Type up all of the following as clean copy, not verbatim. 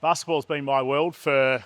Basketball's been my world for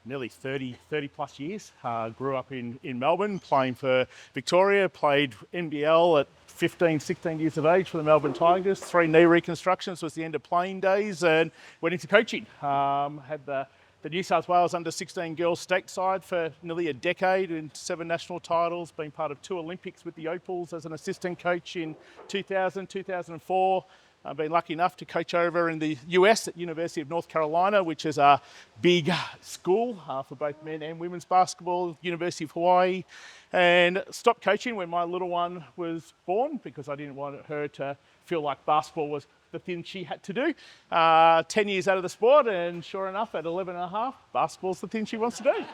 nearly 30 plus years. Grew up in Melbourne, playing for Victoria, played NBL at 15, 16 years of age for the Melbourne Tigers. 3 knee reconstructions was the end of playing days, and went into coaching. Had the New South Wales under-16 girls state side for nearly a decade, and 7 national titles, been part of 2 Olympics with the Opals as an assistant coach in 2000, 2004. I've been lucky enough to coach over in the US at University of North Carolina, which is a big school for both men and women's basketball, University of Hawaii, and stopped coaching when my little one was born because I didn't want her to feel like basketball was the thing she had to do. 10 years out of the sport, and sure enough, at 11 and a half, basketball's the thing she wants to do.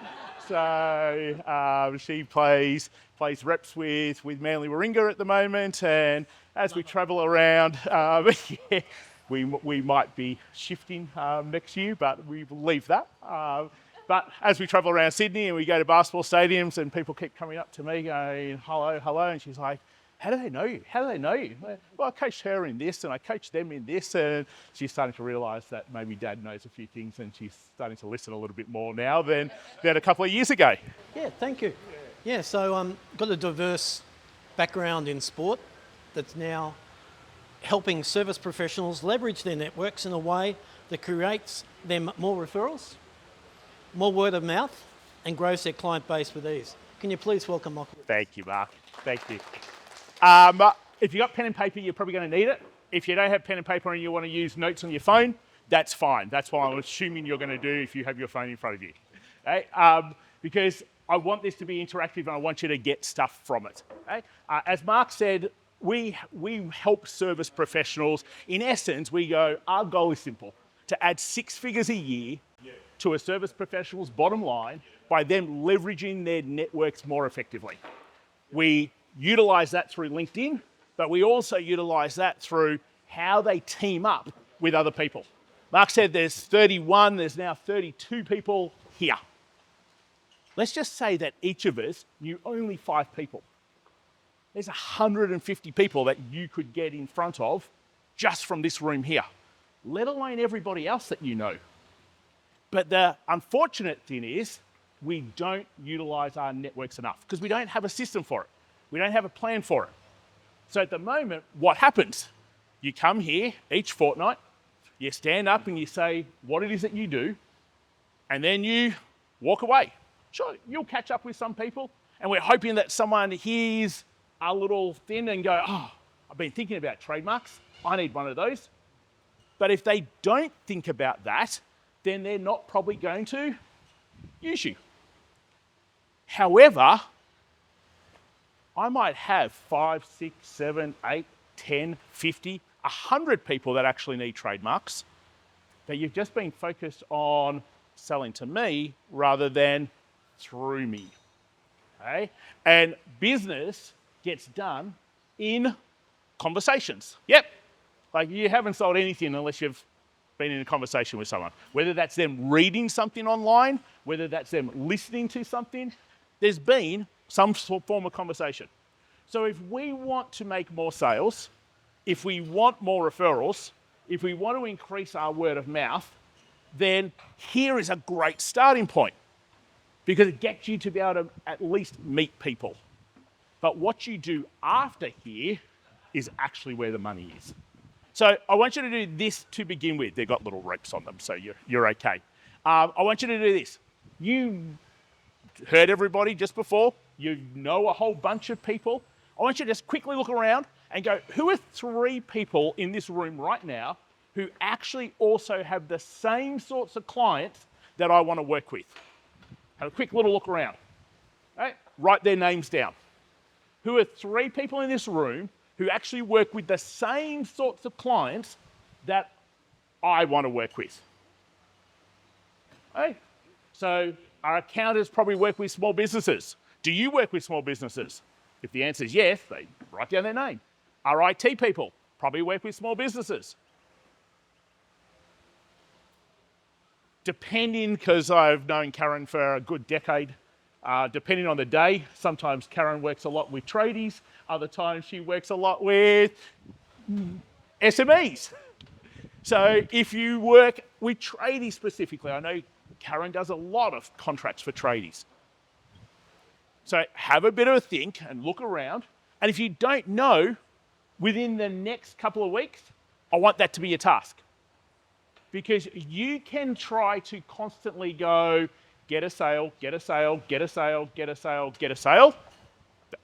So she plays reps with Manly Warringah at the moment, and as we travel around, we might be shifting next year, but we will leave that. But as we travel around Sydney and we go to basketball stadiums, and people keep coming up to me going, hello, hello, and she's like, how do they know you? How do they know you? Well, I coached her in this and I coached them in this, and she's starting to realise that maybe Dad knows a few things, and she's starting to listen a little bit more now than a couple of years ago. Yeah, thank you. Yeah, so got a diverse background in sport that's now helping service professionals leverage their networks in a way that creates them more referrals, more word of mouth, and grows their client base with ease. Can you please welcome Michael? Thank you, Mark. Thank you. If you've got pen and paper, you're probably going to need it. If you don't have pen and paper and you want to use notes on your phone, that's fine. That's what I'm assuming you're going to do if you have your phone in front of you. Okay? Because I want this to be interactive and I want you to get stuff from it. Okay? As Mark said, we help service professionals. In essence, we go, our goal is simple, to add 6 figures a year to a service professional's bottom line by them leveraging their networks more effectively. We utilise that through LinkedIn, but we also utilise that through how they team up with other people. Mark said there's 31, there's now 32 people here. Let's just say that each of us knew only 5 people. There's 150 people that you could get in front of just from this room here, let alone everybody else that you know. But the unfortunate thing is we don't utilise our networks enough because we don't have a system for it. We don't have a plan for it. So at the moment, what happens? You come here each fortnight, you stand up and you say what it is that you do, and then you walk away. Sure, you'll catch up with some people, and we're hoping that someone hears a little thing and go, oh, I've been thinking about trademarks. I need one of those. But if they don't think about that, then they're not probably going to use you. However, I might have 5, 6, 7, 8, 10, 50, 100 people that actually need trademarks, that you've just been focused on selling to me rather than through me. Okay? And business gets done in conversations. Yep. Like you haven't sold anything unless you've been in a conversation with someone. Whether that's them reading something online, whether that's them listening to something, there's been some form of conversation. So if we want to make more sales, if we want more referrals, if we want to increase our word of mouth, then here is a great starting point because it gets you to be able to at least meet people. But what you do after here is actually where the money is. So I want you to do this to begin with. They've got little ropes on them, so you're okay. I want you to do this. You heard everybody just before. You know a whole bunch of people. I want you to just quickly look around and go, who are 3 people in this room right now who actually also have the same sorts of clients that I want to work with? Have a quick little look around. Right? Write their names down. Who are 3 people in this room who actually work with the same sorts of clients that I want to work with? Okay? So our accountants probably work with small businesses. Do you work with small businesses? If the answer is yes, they write down their name. Our IT people probably work with small businesses. Depending, because I've known Karen for a good decade, depending on the day, sometimes Karen works a lot with tradies, other times she works a lot with SMEs. So if you work with tradies specifically, I know Karen does a lot of contracts for tradies. So have a bit of a think and look around. And if you don't know, within the next couple of weeks, I want that to be your task. Because you can try to constantly go, get a sale, get a sale, get a sale, get a sale, get a sale.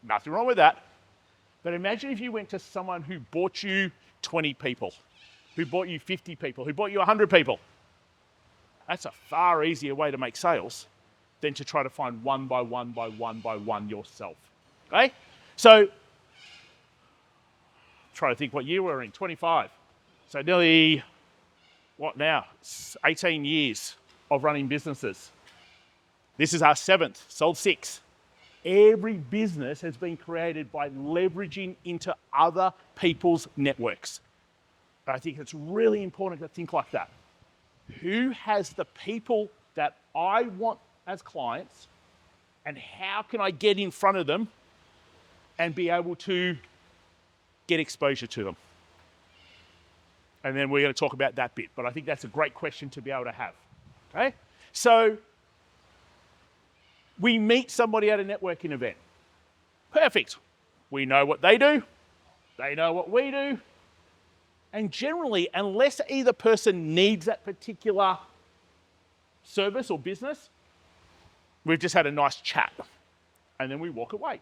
Nothing wrong with that. But imagine if you went to someone who bought you 20 people, who bought you 50 people, who bought you 100 people. That's a far easier way to make sales than to try to find one by one by one by one yourself. Okay? So, try to think what year we're in, 25. So nearly, what now? 18 years of running businesses. This is our 7th, sold 6. Every business has been created by leveraging into other people's networks. I think it's really important to think like that. Who has the people that I want as clients, and how can I get in front of them and be able to get exposure to them? And then we're going to talk about that bit, but I think that's a great question to be able to have. Okay? So we meet somebody at a networking event. Perfect. We know what they do. They know what we do. And generally, unless either person needs that particular service or business, we've just had a nice chat. And then we walk away.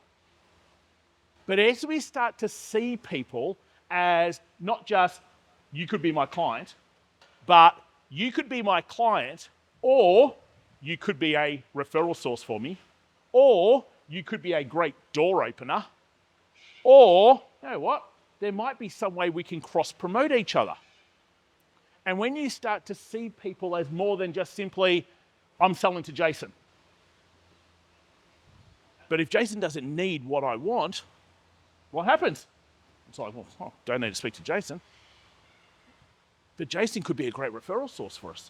But as we start to see people as not just, you could be my client, but you could be my client, or you could be a referral source for me, or you could be a great door opener, or, you know what, there might be some way we can cross-promote each other. And when you start to see people as more than just simply, I'm selling to Jason. But if Jason doesn't need what I want, what happens? It's like, well, don't need to speak to Jason. But Jason could be a great referral source for us.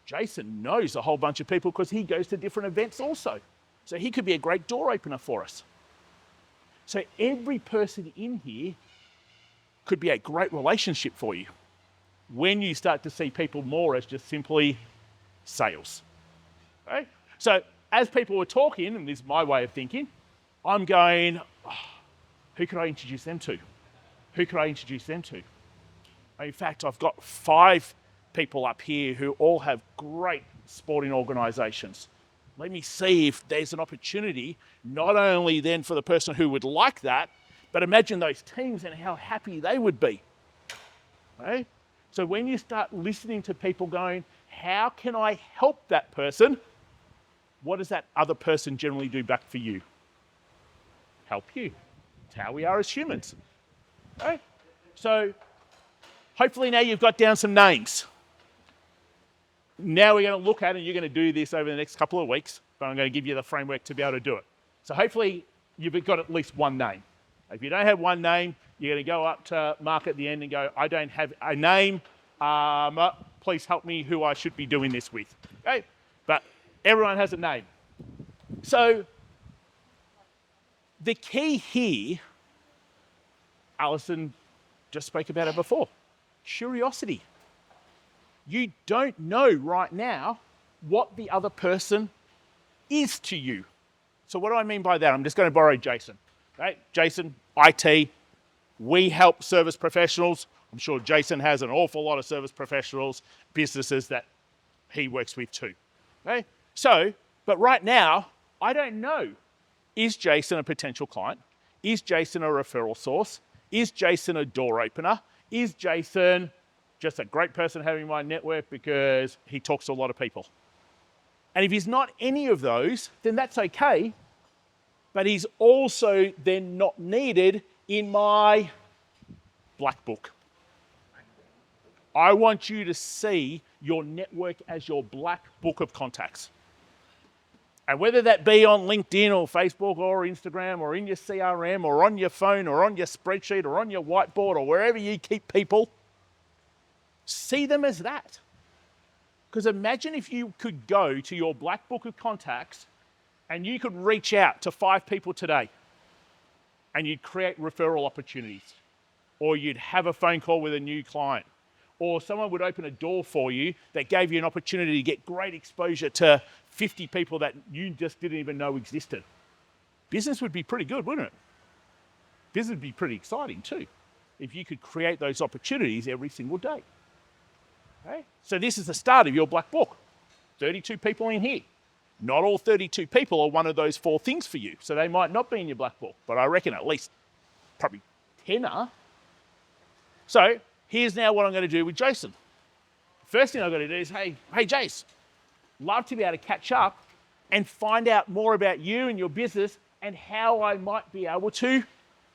Jason knows a whole bunch of people because he goes to different events also. So he could be a great door opener for us. So every person in here could be a great relationship for you when you start to see people more as just simply sales. Okay? So as people were talking, and this is my way of thinking, I'm going, who could I introduce them to? Who could I introduce them to? In fact, I've got 5 people up here who all have great sporting organisations. Let me see if there's an opportunity, not only then for the person who would like that, but imagine those teams and how happy they would be. Okay? So when you start listening to people going, how can I help that person? What does that other person generally do back for you? Help you. It's how we are as humans. Okay? So hopefully now you've got down some names. Now we're going to look at, and you're going to do this over the next couple of weeks, but I'm going to give you the framework to be able to do it. So hopefully you've got at least one name. If you don't have one name, you're going to go up to Mark at the end and go, I don't have a name. Please help me who I should be doing this with. Okay? But everyone has a name. So the key here, Alison just spoke about it before, curiosity. You don't know right now what the other person is to you. So what do I mean by that? I'm just going to borrow Jason. Right? Jason, IT, we help service professionals. I'm sure Jason has an awful lot of service professionals, businesses that he works with too. Okay? So, but right now, I don't know, is Jason a potential client? Is Jason a referral source? Is Jason a door opener? Is Jason just a great person having my network because he talks to a lot of people? And if he's not any of those, then that's okay. But he's also then not needed in my black book. I want you to see your network as your black book of contacts. And whether that be on LinkedIn or Facebook or Instagram or in your CRM or on your phone or on your spreadsheet or on your whiteboard or wherever you keep people, see them as that. Because imagine if you could go to your black book of contacts and you could reach out to 5 people today and you'd create referral opportunities, or you'd have a phone call with a new client, or someone would open a door for you that gave you an opportunity to get great exposure to 50 people that you just didn't even know existed. Business would be pretty good, wouldn't it? Business would be pretty exciting too, if you could create those opportunities every single day. Okay? So this is the start of your black book. 32 people in here. Not all 32 people are one of those 4 things for you, so they might not be in your black book, but I reckon at least probably 10 are. So here's now what I'm going to do with Jason. First thing I've got to do is, hey Jace, love to be able to catch up and find out more about you and your business and how I might be able to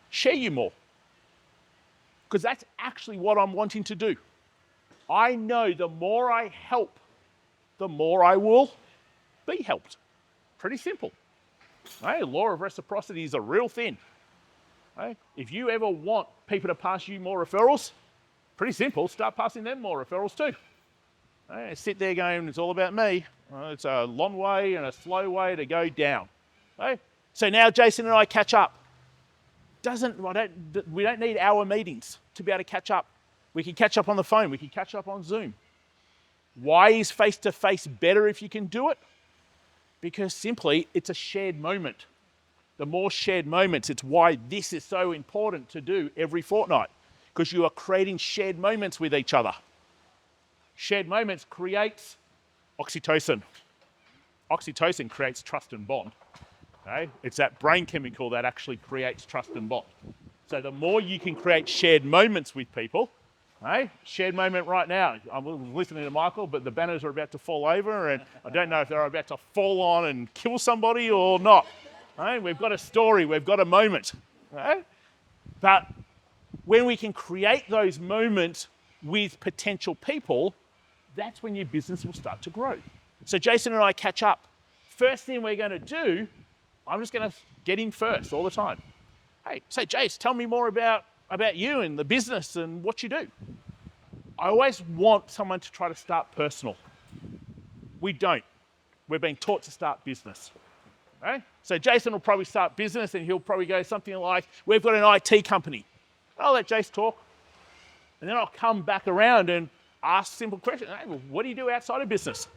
share you more. Because that's actually what I'm wanting to do. I know the more I help, the more I will be helped. Pretty simple. Right? Law of reciprocity is a real thing. Right? If you ever want people to pass you more referrals, pretty simple, start passing them more referrals too. Right? Sit there going, it's all about me. It's a long way and a slow way to go down. Right? So now Jason and I catch up. We don't need hour meetings to be able to catch up. We can catch up on the phone. We can catch up on Zoom. Why is face-to-face better if you can do it? Because simply, it's a shared moment. The more shared moments, it's why this is so important to do every fortnight, because you are creating shared moments with each other. Shared moments creates oxytocin. Oxytocin creates trust and bond. Okay? It's that brain chemical that actually creates trust and bond. So the more you can create shared moments with people, okay? Shared moment right now. I'm listening to Michael, but the banners are about to fall over, and I don't know if they're about to fall on and kill somebody or not. Okay? We've got a story, we've got a moment. Okay? But when we can create those moments with potential people, that's when your business will start to grow. So Jason and I catch up. First thing we're going to do, I'm just going to get in first all the time. Hey, so Jace, tell me more about you and the business and what you do. I always want someone to try to start personal. We don't. We're being taught to start business. Okay? So Jason will probably start business and he'll probably go something like, we've got an IT company. I'll let Jace talk. And then I'll come back around and ask simple questions. Hey, well, what do you do outside of business?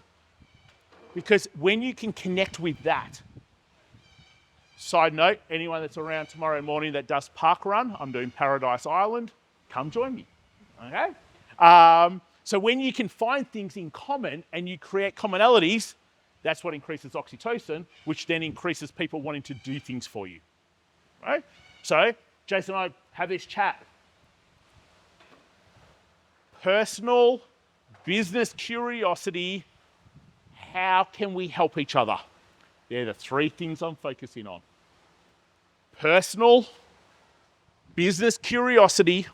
Because when you can connect with that, side note, anyone that's around tomorrow morning that does park run, I'm doing Paradise Island, come join me, okay? So when you can find things in common and you create commonalities, that's what increases oxytocin, which then increases people wanting to do things for you, right? So Jason and I have this chat. Personal, business curiosity, how can we help each other? They're the 3 things I'm focusing on. Personal, business curiosity,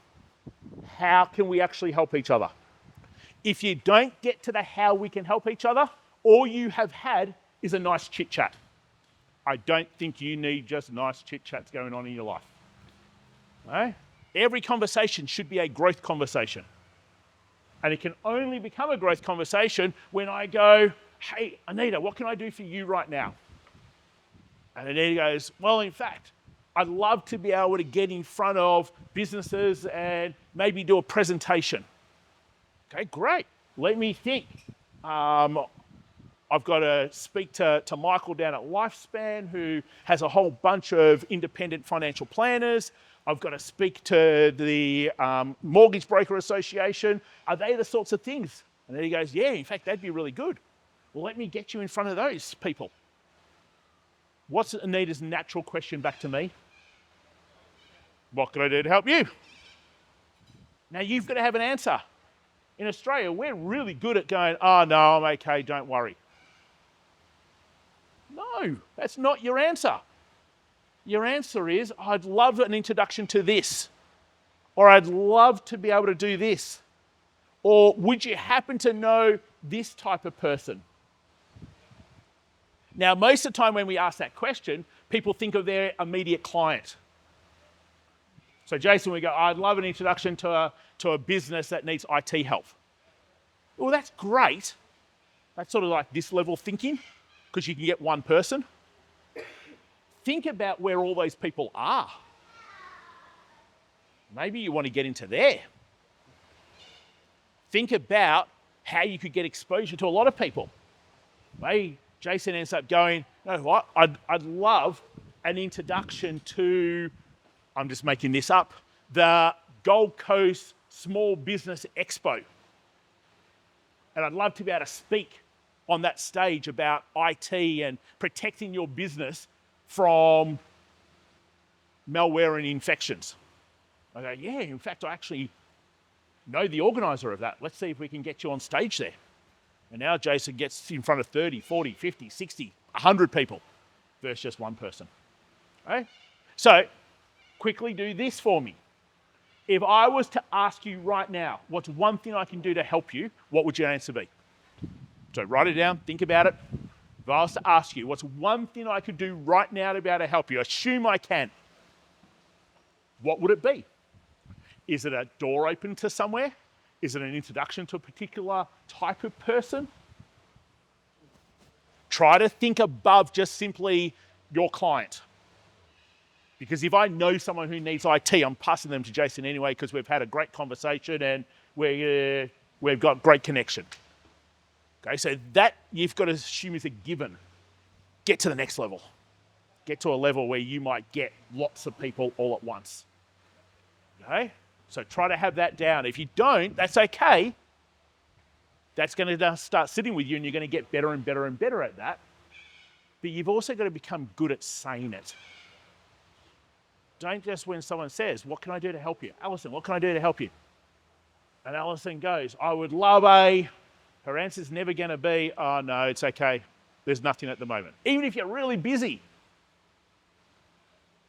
how can we actually help each other? If you don't get to the how we can help each other, all you have had is a nice chit chat. I don't think you need just nice chit chats going on in your life. Okay? Every conversation should be a growth conversation. And it can only become a growth conversation when I go, hey, Anita, what can I do for you right now? And Anita goes, well, in fact, I'd love to be able to get in front of businesses and maybe do a presentation. Okay, great. Let me think. I've got to speak to Michael down at Lifespan, who has a whole bunch of independent financial planners. I've got to speak to the Mortgage Broker Association. Are they the sorts of things? And then he goes, yeah, in fact, that'd be really good. Well, let me get you in front of those people. What's Anita's natural question back to me? What can I do to help you? Now, you've got to have an answer. In Australia, we're really good at going, oh, no, I'm okay, don't worry. No, that's not your answer. Your answer is, I'd love an introduction to this, or I'd love to be able to do this, or would you happen to know this type of person? Now, most of the time when we ask that question, people think of their immediate client. So Jason, we go, I'd love an introduction to a business that needs IT help. Well, that's great. That's sort of like this level thinking, because you can get one person. Think about where all those people are. Maybe you want to get into there. think about how you could get exposure to a lot of people. Maybe Jason ends up going, you know what, I'd love an introduction to, I'm just making this up, the Gold Coast Small Business Expo. And I'd love to be able to speak on that stage about IT and protecting your business from malware and infections. I go, yeah, in fact, I actually know the organizer of that. Let's see if we can get you on stage there. And now Jason gets in front of 30, 40, 50, 60, 100 people versus just one person. Right? So quickly do this for me. If I was to ask you right now, what's one thing I can do to help you, what would your answer be? So write it down, think about it. If I was to ask you, what's one thing I could do right now to be able to help you? Assume I can. What would it be? Is it a door open to somewhere? Is it an introduction to a particular type of person? Try to think above just simply your client. Because if I know someone who needs IT, I'm passing them to Jason anyway because we've had a great conversation and we've got great connection. Okay, so that you've got to assume is a given. Get to the next level. Get to a level where you might get lots of people all at once. Okay, so try to have that down. If you don't, that's okay. That's going to start sitting with you and you're going to get better and better and better at that. But you've also got to become good at saying it. Don't just when someone says, what can I do to help you? Alison, what can I do to help you? And Alison goes, I would love a... Her answer's never going to be, oh, no, it's okay. There's nothing at the moment. Even if you're really busy.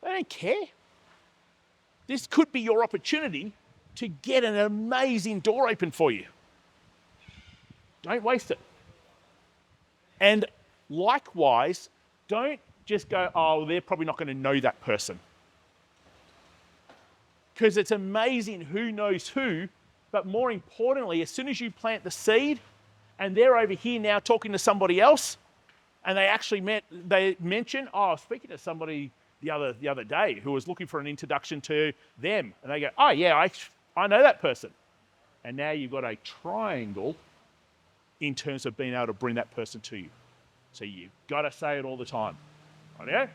They don't care. This could be your opportunity to get an amazing door open for you. Don't waste it. And likewise, don't just go, oh, they're probably not going to know that person. Because it's amazing who knows who, but more importantly, as soon as you plant the seed and they're over here now talking to somebody else, and they actually mention, oh, I was speaking to somebody the other day who was looking for an introduction to them. And they go, oh yeah, I know that person. And now you've got a triangle in terms of being able to bring that person to you. So you've got to say it all the time. Right?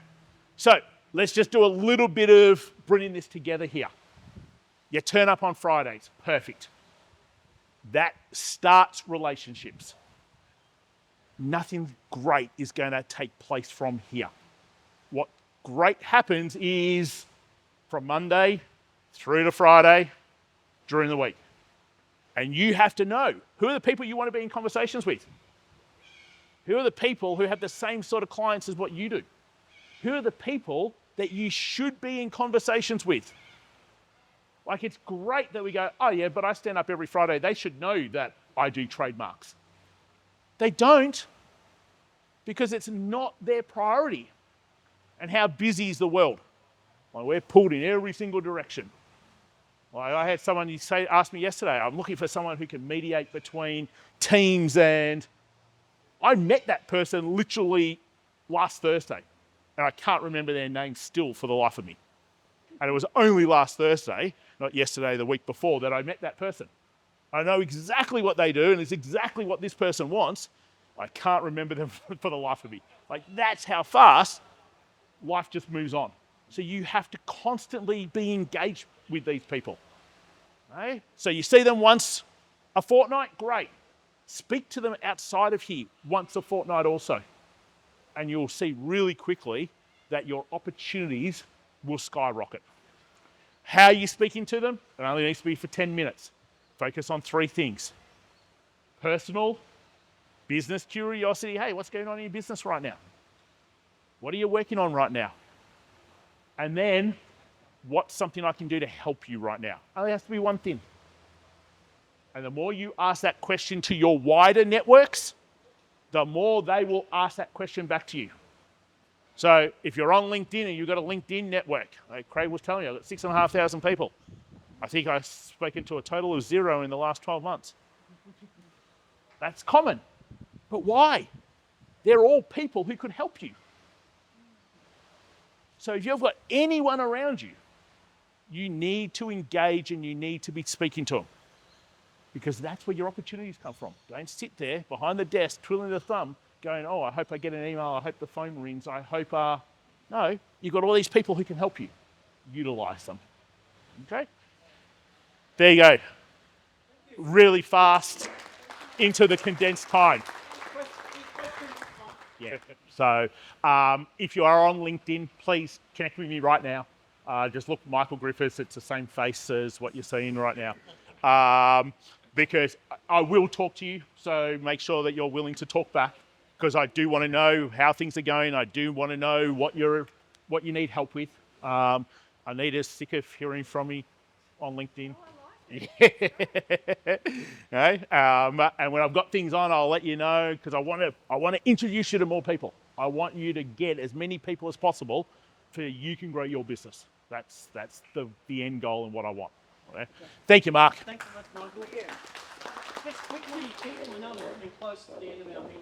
So let's just do a little bit of bringing this together here. You turn up on Fridays, perfect. That starts relationships. Nothing great is going to take place from here. What great happens is from Monday through to Friday during the week. And you have to know who are the people you want to be in conversations with. Who are the people who have the same sort of clients as what you do? Who are the people that you should be in conversations with? Like, it's great that we go, oh yeah, but I stand up every Friday. They should know that I do trademarks. They don't, because it's not their priority. And how busy is the world? Well, we're pulled in every single direction. Like, I had someone ask me yesterday, I'm looking for someone who can mediate between teams, and I met that person literally last Thursday, and I can't remember their name still for the life of me. And it was only last Thursday, not yesterday, the week before, that I met that person. I know exactly what they do, and it's exactly what this person wants. I can't remember them for the life of me. Like, that's how fast life just moves on. So you have to constantly be engaged with these people. Right? So you see them once a fortnight, great. Speak to them outside of here once a fortnight also. And you'll see really quickly that your opportunities will skyrocket. How are you speaking to them? It only needs to be for 10 minutes. Focus on 3 things. Personal, business curiosity. Hey, what's going on in your business right now? What are you working on right now? And then, what's something I can do to help you right now? Only has to be one thing. And the more you ask that question to your wider networks, the more they will ask that question back to you. So if you're on LinkedIn and you've got a LinkedIn network, like Craig was telling you, I've got 6,500 people. I think I've spoken to a total of 0 in the last 12 months. That's common. But why? They're all people who could help you. So if you've got anyone around you, you need to engage and you need to be speaking to them. because that's where your opportunities come from. Don't sit there behind the desk, twiddling the thumb, going, oh, I hope I get an email, I hope the phone rings, I hope, no, you've got all these people who can help you. Utilize them, okay? There you go. Really fast into the condensed time. Yeah. So if you are on LinkedIn, please connect with me right now. Just look Michael Griffiths. It's the same face as what you're seeing right now. Because I will talk to you, so make sure that you're willing to talk back, because I do want to know how things are going. I do want to know what you need help with. Anita's sick of hearing from me on LinkedIn. Okay. And when I've got things on, I'll let you know, because I want to introduce you to more people. I want you to get as many people as possible so you can grow your business. That's the end goal and what I want. Okay? Thank you, Mark. Thanks so much, Michael. Yeah. Just quickly, I know we're getting close to the end of our meeting.